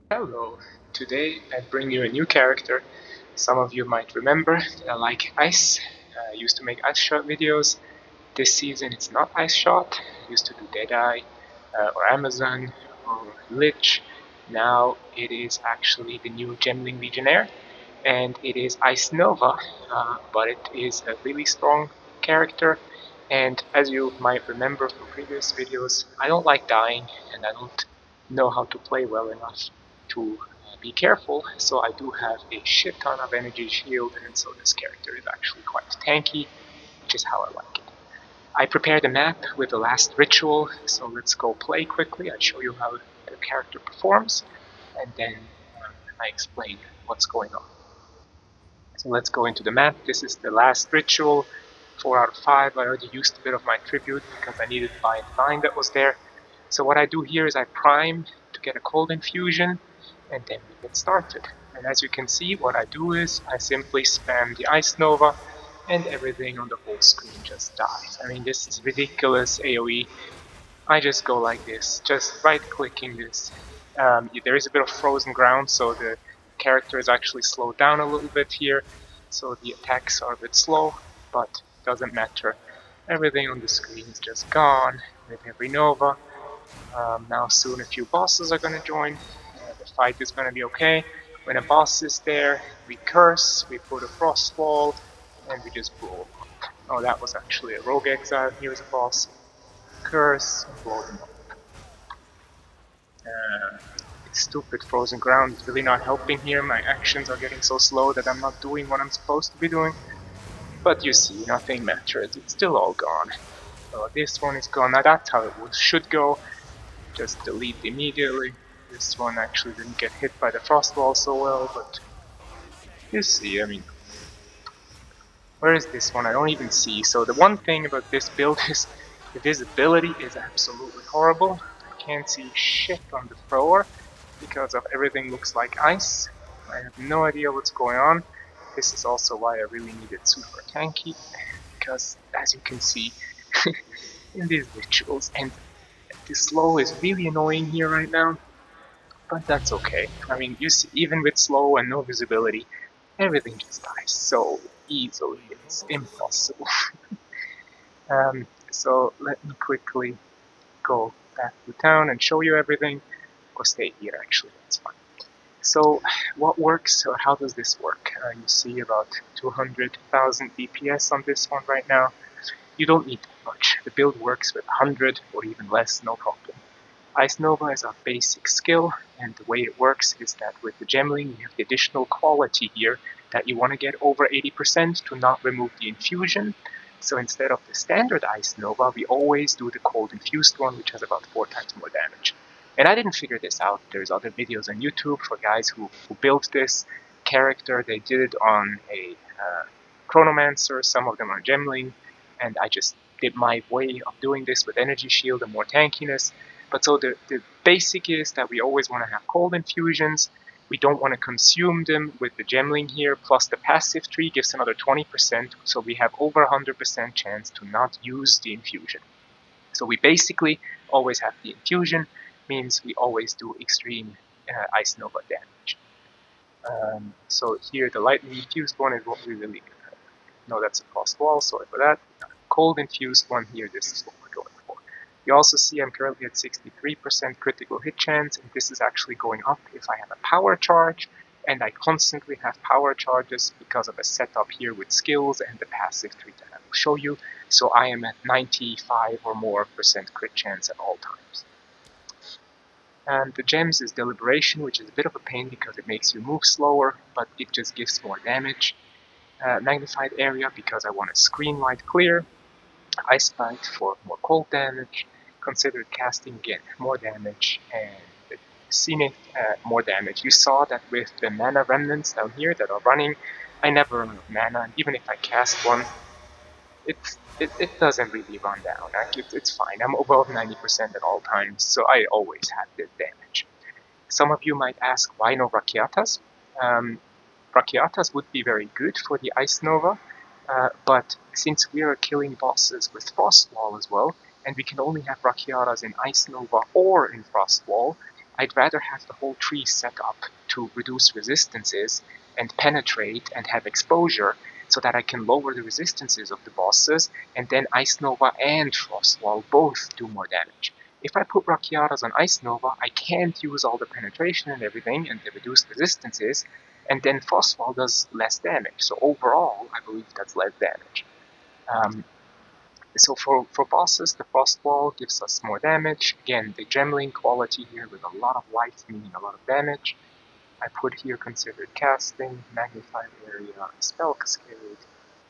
Hello, today I bring you a new character. Some of you might remember that I like ice. I used to make ice shot videos. This season it's not ice shot. I used to do Deadeye or Amazon or Lich. Now it is actually the new Gemling Legionaire and it is Ice Nova, but it is a really strong character. And as you might remember from previous videos, I don't like dying and I don't know how to play well enough to be careful, so I do have a shit ton of energy shield, and so this character is actually quite tanky, which is how I like it. I prepared a map with the last ritual, so let's go play quickly. I show you how the character performs, and then I explain what's going on. So let's go into the map. This is the last ritual, 4 out of 5. I already used a bit of my tribute because I needed to buy the line that was there. So what I do here is I prime to get a cold infusion, and then we get started. And as you can see, what I do is I simply spam the Ice Nova, and everything on the whole screen just dies. I mean, this is ridiculous AoE. I just go like this, just right-clicking this. There is a bit of frozen ground, so the character is actually slowed down a little bit here, so the attacks are a bit slow, but doesn't matter. Everything on the screen is just gone with every Nova. Now soon a few bosses are gonna join. The fight is gonna be okay. When a boss is there, we curse, we put a frost wall, and we just blow them up. Oh, that was actually a rogue exile. Here's a boss. Curse and blow them up. It's stupid frozen ground is really not helping here. My actions are getting so slow that I'm not doing what I'm supposed to be doing. But you see, nothing matters. It's still all gone. So this one is gone. Now that's how it should go. Just delete immediately. This one actually didn't get hit by the frost wall so well, but you see, I mean, where is this one? I don't even see. So the one thing about this build is the visibility is absolutely horrible. I can't see shit on the thrower because of everything looks like ice. I have no idea what's going on. This is also why I really needed super tanky, because as you can see in these rituals, and the slow is really annoying here right now, but that's okay. I mean, you see, even with slow and no visibility, everything just dies so easily, it's impossible. So let me quickly go back to town and show you everything, or stay here actually, that's fine. So what works, or how does this work? You see about 200,000 DPS on this one right now. You don't need that much. The build works with 100 or even less, no problem. Ice Nova is our basic skill, and the way it works is that with the Gemling you have the additional quality here that you want to get over 80% to not remove the infusion. So instead of the standard Ice Nova, we always do the cold infused one, which has about 4 times more damage. And I didn't figure this out. There's other videos on YouTube for guys who built this character. They did it on a Chronomancer, some of them on Gemling, and I just did my way of doing this with energy shield and more tankiness. But so the basic is that we always want to have cold infusions. We don't want to consume them with the Gemling here, plus the passive tree gives another 20%, so we have over 100% chance to not use the infusion. So we basically always have the infusion, means we always do extreme Ice Nova damage. So here the lightning infused one is what we really no, that's a frost wall, sorry for that. Cold infused one here, this is what we're going for. You also see I'm currently at 63% critical hit chance, and this is actually going up if I have a power charge, and I constantly have power charges because of a setup here with skills and the passive tree that I will show you. So I am at 95 or more % crit chance at all times. And the gems is deliberation, which is a bit of a pain because it makes you move slower, but it just gives more damage. Magnified area because I want a screen wide clear. Ice Bite for more cold damage. Considered casting again, more damage, and Scenic, more damage. You saw that with the mana remnants down here that are running, I never run out of mana, and even if I cast one, it doesn't really run down. It's fine. I'm above 90% at all times, so I always have this damage. Some of you might ask why no Rakiatas. Rakiatas would be very good for the Ice Nova, but since we are killing bosses with Frost Wall as well, and we can only have Rakiatas in Ice Nova or in Frost Wall, I'd rather have the whole tree set up to reduce resistances and penetrate and have exposure so that I can lower the resistances of the bosses, and then Ice Nova and Frost Wall both do more damage. If I put Rakiaras on Ice Nova, I can't use all the penetration and everything and the reduced resistances, and then Frost Wall does less damage. So overall, I believe that's less damage. So for bosses, the Frost Wall gives us more damage. Again, the Gemling quality here with a lot of light, meaning a lot of damage. I put here Considered Casting, Magnified Area, Spell Cascade,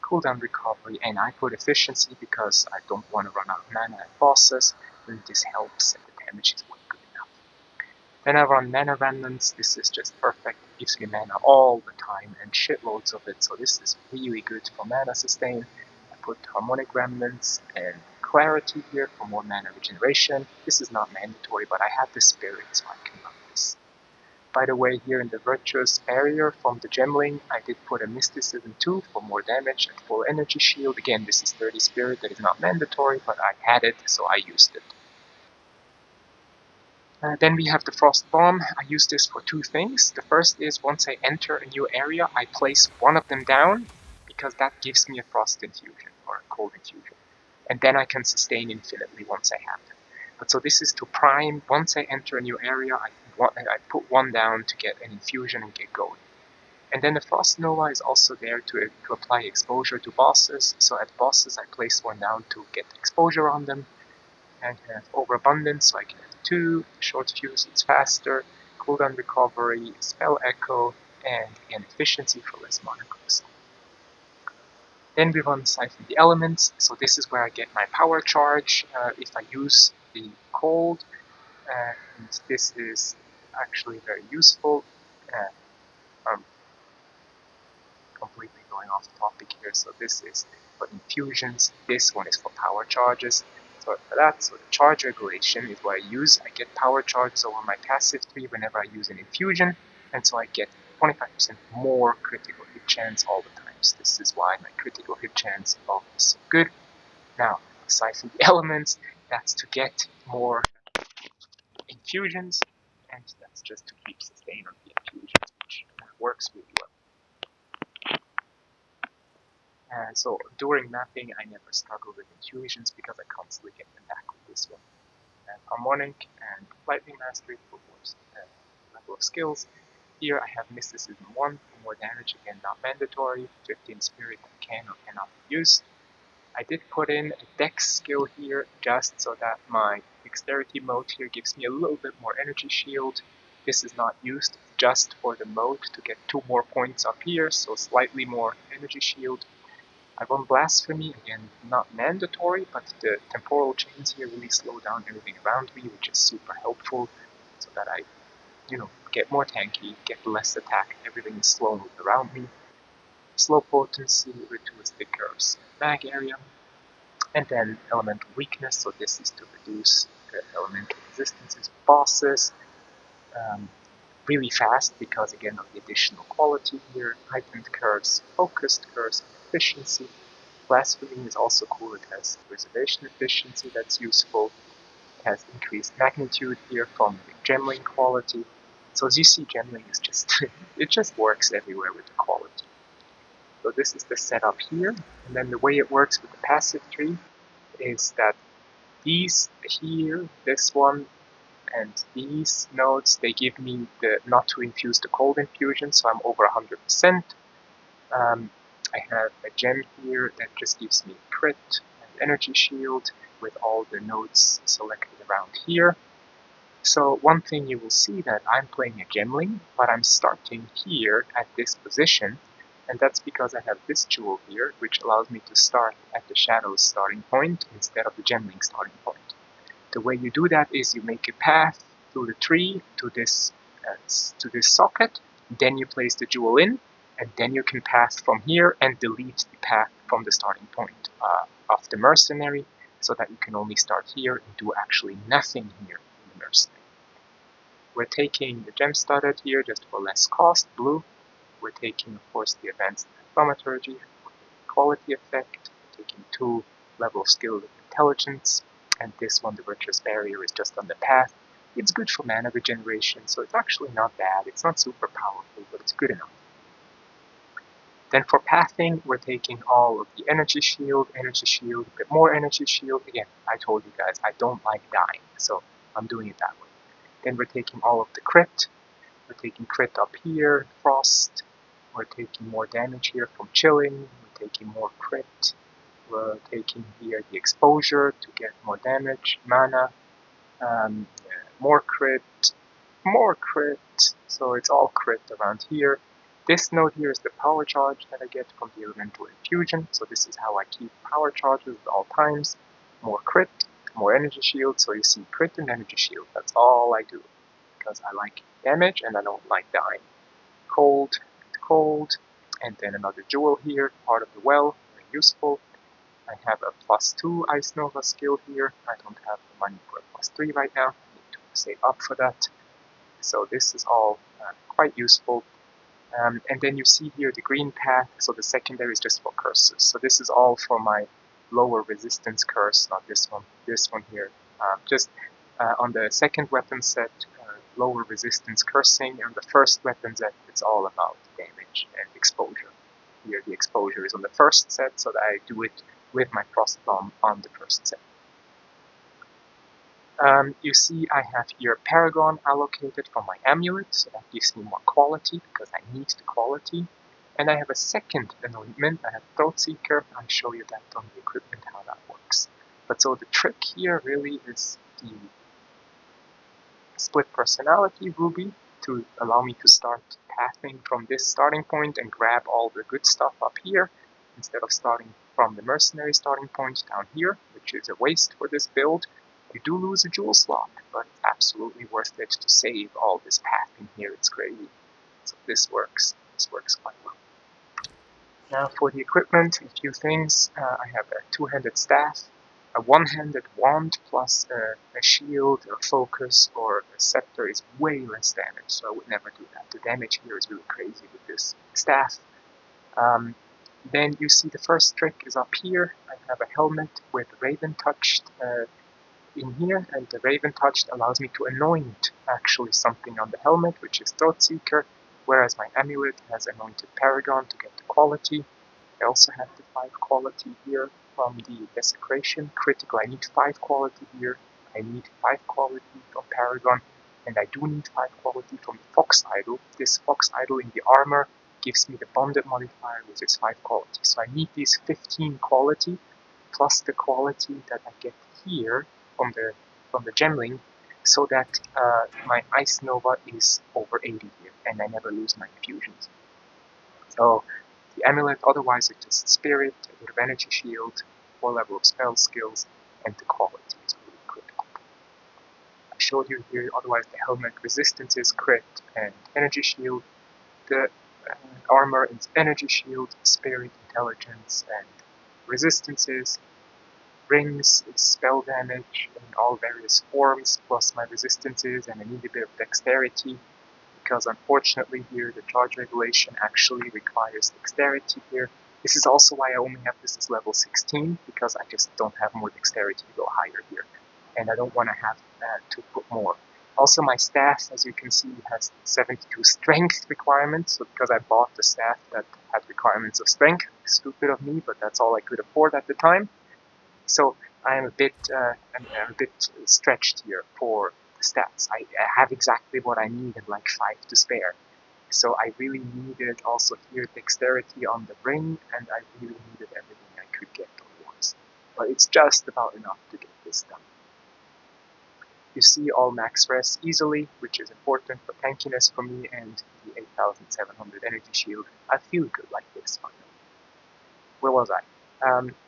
Cooldown Recovery, and I put Efficiency because I don't want to run out of mana at bosses, and this helps and the damage is way good enough. Then I run Mana Remnants. This is just perfect. It gives me mana all the time and shitloads of it, so this is really good for mana sustain. I put Harmonic Remnants and Clarity here for more mana regeneration. This is not mandatory, but I have the Spirit, so I can run this. By the way, here in the Virtuous Barrier from the Gemling, I did put a Mysticism 2 for more damage and full energy shield. Again, this is 30 Spirit, that is not mandatory, but I had it, so I used it. Then we have the Frost Bomb. I use this for two things. The first is once I enter a new area, I place one of them down, because that gives me a Frost Infusion, or a Cold Infusion. And then I can sustain infinitely once I have them. But so this is to prime, once I enter a new area, I put one down to get an infusion and get going. And then the Frost Nova is also there to apply exposure to bosses. So at bosses, I place one down to get exposure on them. And have Overabundance, so I can have 2, Short Fuse, it's faster, Cooldown Recovery, Spell Echo, and again Efficiency for less mana cost. Then we run Siphon the Elements, so this is where I get my power charge if I use the cold, and this is actually very useful. I'm completely going off the topic here, so this is for infusions, this one is for power charges. So for that, so the charge regulation is what I use. I get power charges over my passive 3 whenever I use an infusion, and so I get 25% more critical hit chance all the times. This is why my critical hit chance above is so good. Now, aside from the elements, that's to get more infusions, and that's just to keep sustain on the infusions, which works really well. So during mapping, I never struggle with infusions because I constantly get them back with this one. Harmonic and Lightning Mastery for more level of skills. Here I have Mysticism 1 for more damage, again not mandatory, 15 Spirit that can or cannot be used. I did put in a Dex skill here just so that my Dexterity mode here gives me a little bit more energy shield. This is not used just for the mode to get 2 more points up here, so slightly more energy shield. I run Blasphemy, again not mandatory, but the temporal chains here really slow down everything around me, which is super helpful, so that I, get more tanky, get less attack, everything is slow around me. Slow Potency, Ritualistic Curse, Mag Area, and then Elemental Weakness, so this is to reduce the elemental resistances of bosses. Really fast because again of the additional quality here, Heightened Curse, Focused Curse, Efficiency. Blasphemy is also cool, it has Reservation Efficiency that's useful, it has increased magnitude here from the Gemling quality. So as you see, Gemling is just, it just works everywhere with the quality. So this is the setup here, and then the way it works with the passive tree is that these here, this one, and these nodes, they give me the not to infuse the cold infusion, so I'm over 100%. I have a gem here that just gives me crit and energy shield with all the nodes selected around here. So one thing you will see that I'm playing a Gemling, but I'm starting here at this position, and that's because I have this jewel here, which allows me to start at the Shadow's starting point instead of the Gemling starting point. The way you do that is you make a path through the tree to this socket, then you place the jewel in, and then you can pass from here and delete the path from the starting point of the mercenary, so that you can only start here and do actually nothing here in the mercenary. We're taking the gem studded here just for less cost, blue. We're taking, of course, the advanced thaumaturgy for the quality effect. We're taking 2 level of skill with intelligence, and this one, the virtuous barrier, is just on the path It's good for mana regeneration, so it's actually not bad. It's not super powerful, but it's good enough. Then for pathing, we're taking all of the energy shield, a bit more energy shield. Again, I told you guys, I don't like dying, so I'm doing it that way. Then we're taking all of the crit. We're taking crit up here, frost. We're taking more damage here from chilling. We're taking more crit. We're taking here the exposure to get more damage, mana, more crit, so it's all crit around here. This node here is the power charge that I get from the elemental infusion, so this is how I keep power charges at all times. More crit, more energy shield, so you see crit and energy shield, that's all I do, because I like damage and I don't like dying. Cold, and then another jewel here, part of the well, very useful. I have a +2 Ice Nova skill here. I don't have the money for a +3 right now. I need to save up for that. So this is all quite useful. And then you see here the green path, so the secondary is just for curses. So this is all for my lower resistance curse, not this one. This one here, just on the second weapon set, lower resistance cursing, and the first weapon set, it's all about damage and exposure. Here the exposure is on the first set, so that I do it with my frost bomb on the first set. You see I have here Paragon allocated for my amulet, so that gives me more quality, because I need the quality. And I have a second anointment, I have Throat Seeker, I'll show you that on the equipment, how that works. But so the trick here really is the split personality ruby, to allow me to start pathing from this starting point and grab all the good stuff up here, instead of starting from the mercenary starting point down here, which is a waste for this build. You do lose a jewel slot, but it's absolutely worth it to save all this pathing here, it's crazy. So this works quite well. Now for the equipment, a few things. I have a two-handed staff, a one-handed wand plus a shield, a focus, or a scepter is way less damage, so I would never do that. The damage here is really crazy with this staff. Then you see the first trick is up here. I have a helmet with Raven touched in here, and the Raven touched allows me to anoint actually something on the helmet, which is Throat Seeker, whereas my amulet has anointed Paragon to get the quality. I also have the 5 quality here from the Desecration. Critical, I need 5 quality here. I need 5 quality from Paragon, and I do need 5 quality from the Fox Idol. This Fox Idol in the armor gives me the bonded modifier, which is 5 quality. So I need these 15 quality, plus the quality that I get here from the Gemling, so that my Ice Nova is over 80 here, and I never lose my infusions. So the amulet, otherwise it's just spirit, a bit of energy shield, 4 level of spell skills, and the quality is really critical. I showed you here, otherwise the helmet resistance is crit and energy shield. The armor is energy shield, spirit, intelligence, and resistances. Rings is spell damage in all various forms, plus my resistances, and I need a bit of dexterity, because unfortunately here the charge regulation actually requires dexterity here. This is also why I only have this as level 16, because I just don't have more dexterity to go higher here, and I don't want to have to put more. Also my staff, as you can see, has 72 strength requirements, so because I bought the staff that had requirements of strength, stupid of me, but that's all I could afford at the time. So I'm a bit stretched here for the stats. I have exactly what I need and like 5 to spare. So I really needed also here dexterity on the ring, and I really needed everything I could get otherwise. But it's just about enough to get this done. You see all max res easily, which is important for tankiness for me, and the 8700 energy shield. I feel good like this finally. Where was I?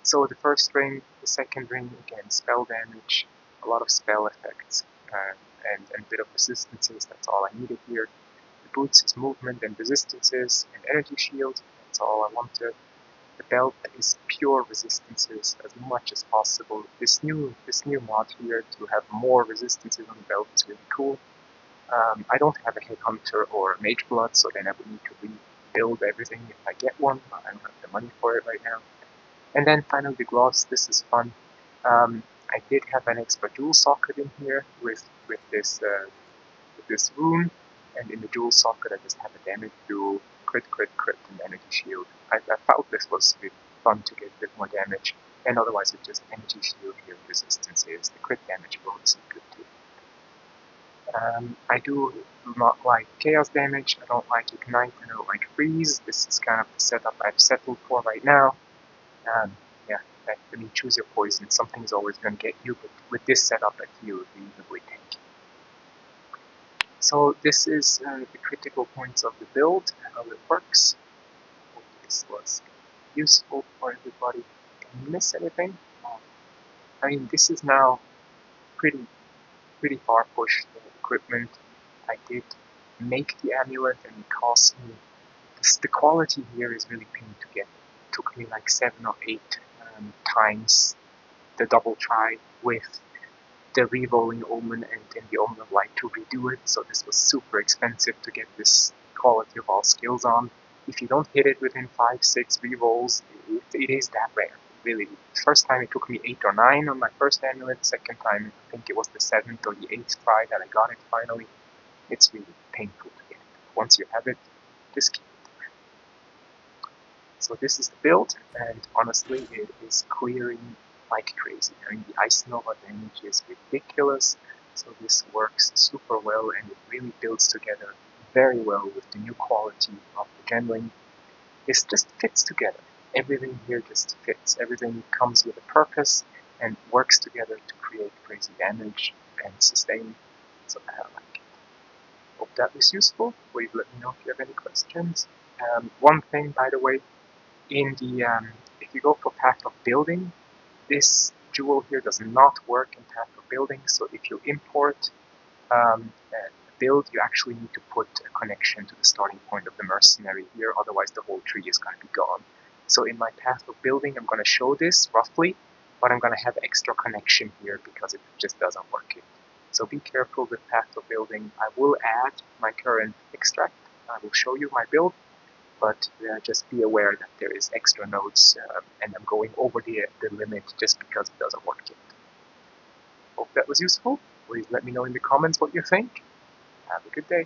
So the first ring, the second ring, again, spell damage, a lot of spell effects, and a bit of resistances, that's all I needed here. The boots is movement and resistances, and energy shield, that's all I wanted. The belt is pure resistances as much as possible. This new mod here to have more resistances on the belt is really cool. I don't have a headhunter or a mage blood, so then I would need to rebuild everything if I get one. I don't have the money for it right now. And then finally the gloves, this is fun. I did have an extra dual socket in here with this rune, and in the dual socket I just have a damage dual, crit, crit, crit, and energy shield. I felt this was really fun to get a bit more damage, and otherwise it's just energy shield here, resistances, the crit damage bonus is good too. I do not like chaos damage, I don't like ignite, I don't like freeze. This is kind of the setup I've settled for right now. Yeah, I mean, choose your poison. Something's always going to get you, but with this setup I feel reasonably tanky. So this is the critical points of the build, how it works. Hope this was useful for everybody. Did I miss anything? I mean, this is now pretty far pushed equipment. I did make the amulet and it cost me, the quality here is really pain to get. It took me like 7 or 8 times the double try with the re-rolling omen and then the omen of light to redo it, so this was super expensive to get this quality of all skills on. If you don't hit it within 5-6 re-rolls, it is that rare. Really, first time it took me 8 or 9 on my first amulet, second time I think it was the 7th or the 8th try that I got it finally. It's really painful to get. Once you have it, just keep it there. So this is the build, and honestly it is clearing like crazy. I mean, the Ice Nova damage is ridiculous, so this works super well and it really builds together very well with the new quality of the Gemling. This just fits together. Everything here just fits. Everything comes with a purpose and works together to create crazy damage and sustain, so I like it. Hope that was useful. Please let me know if you have any questions. One thing, by the way, in the if you go for Path of Building, this jewel here does not work in Path of Building, so if you import a build, you actually need to put a connection to the starting point of the mercenary here, otherwise the whole tree is going to be gone. So in my Path of Building, I'm going to show this roughly, but I'm going to have extra connection here because it just doesn't work here. So be careful with Path of Building. I will add my current extract. I will show you my build, but just be aware that there is extra nodes and I'm going over the limit just because it doesn't work yet. Hope that was useful. Please let me know in the comments what you think. Have a good day.